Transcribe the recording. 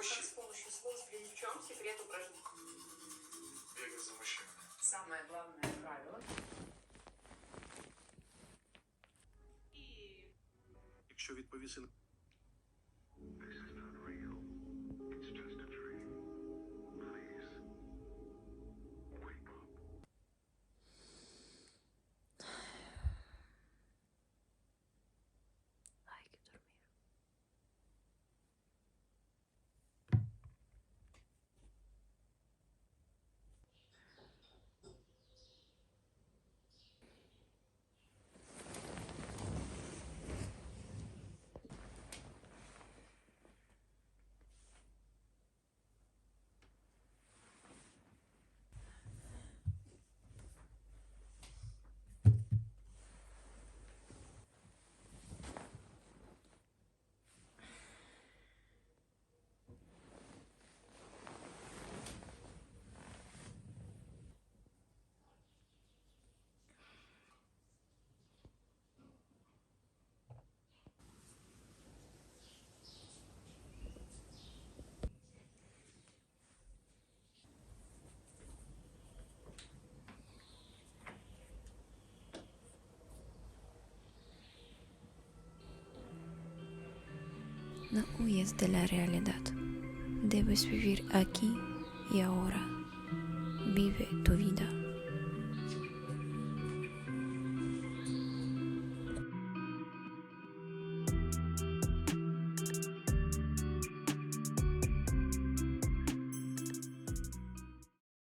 мужчин. С помощью слов сплели в чем секрет упражнений? Бегай за мужчинами. Самое главное правило. Якщо відповіси на This is not real. It's just a dream. Please. Wake up. Hay que dormir. No huyes de la realidad. Debes vivir aquí y ahora. Vive tu vida.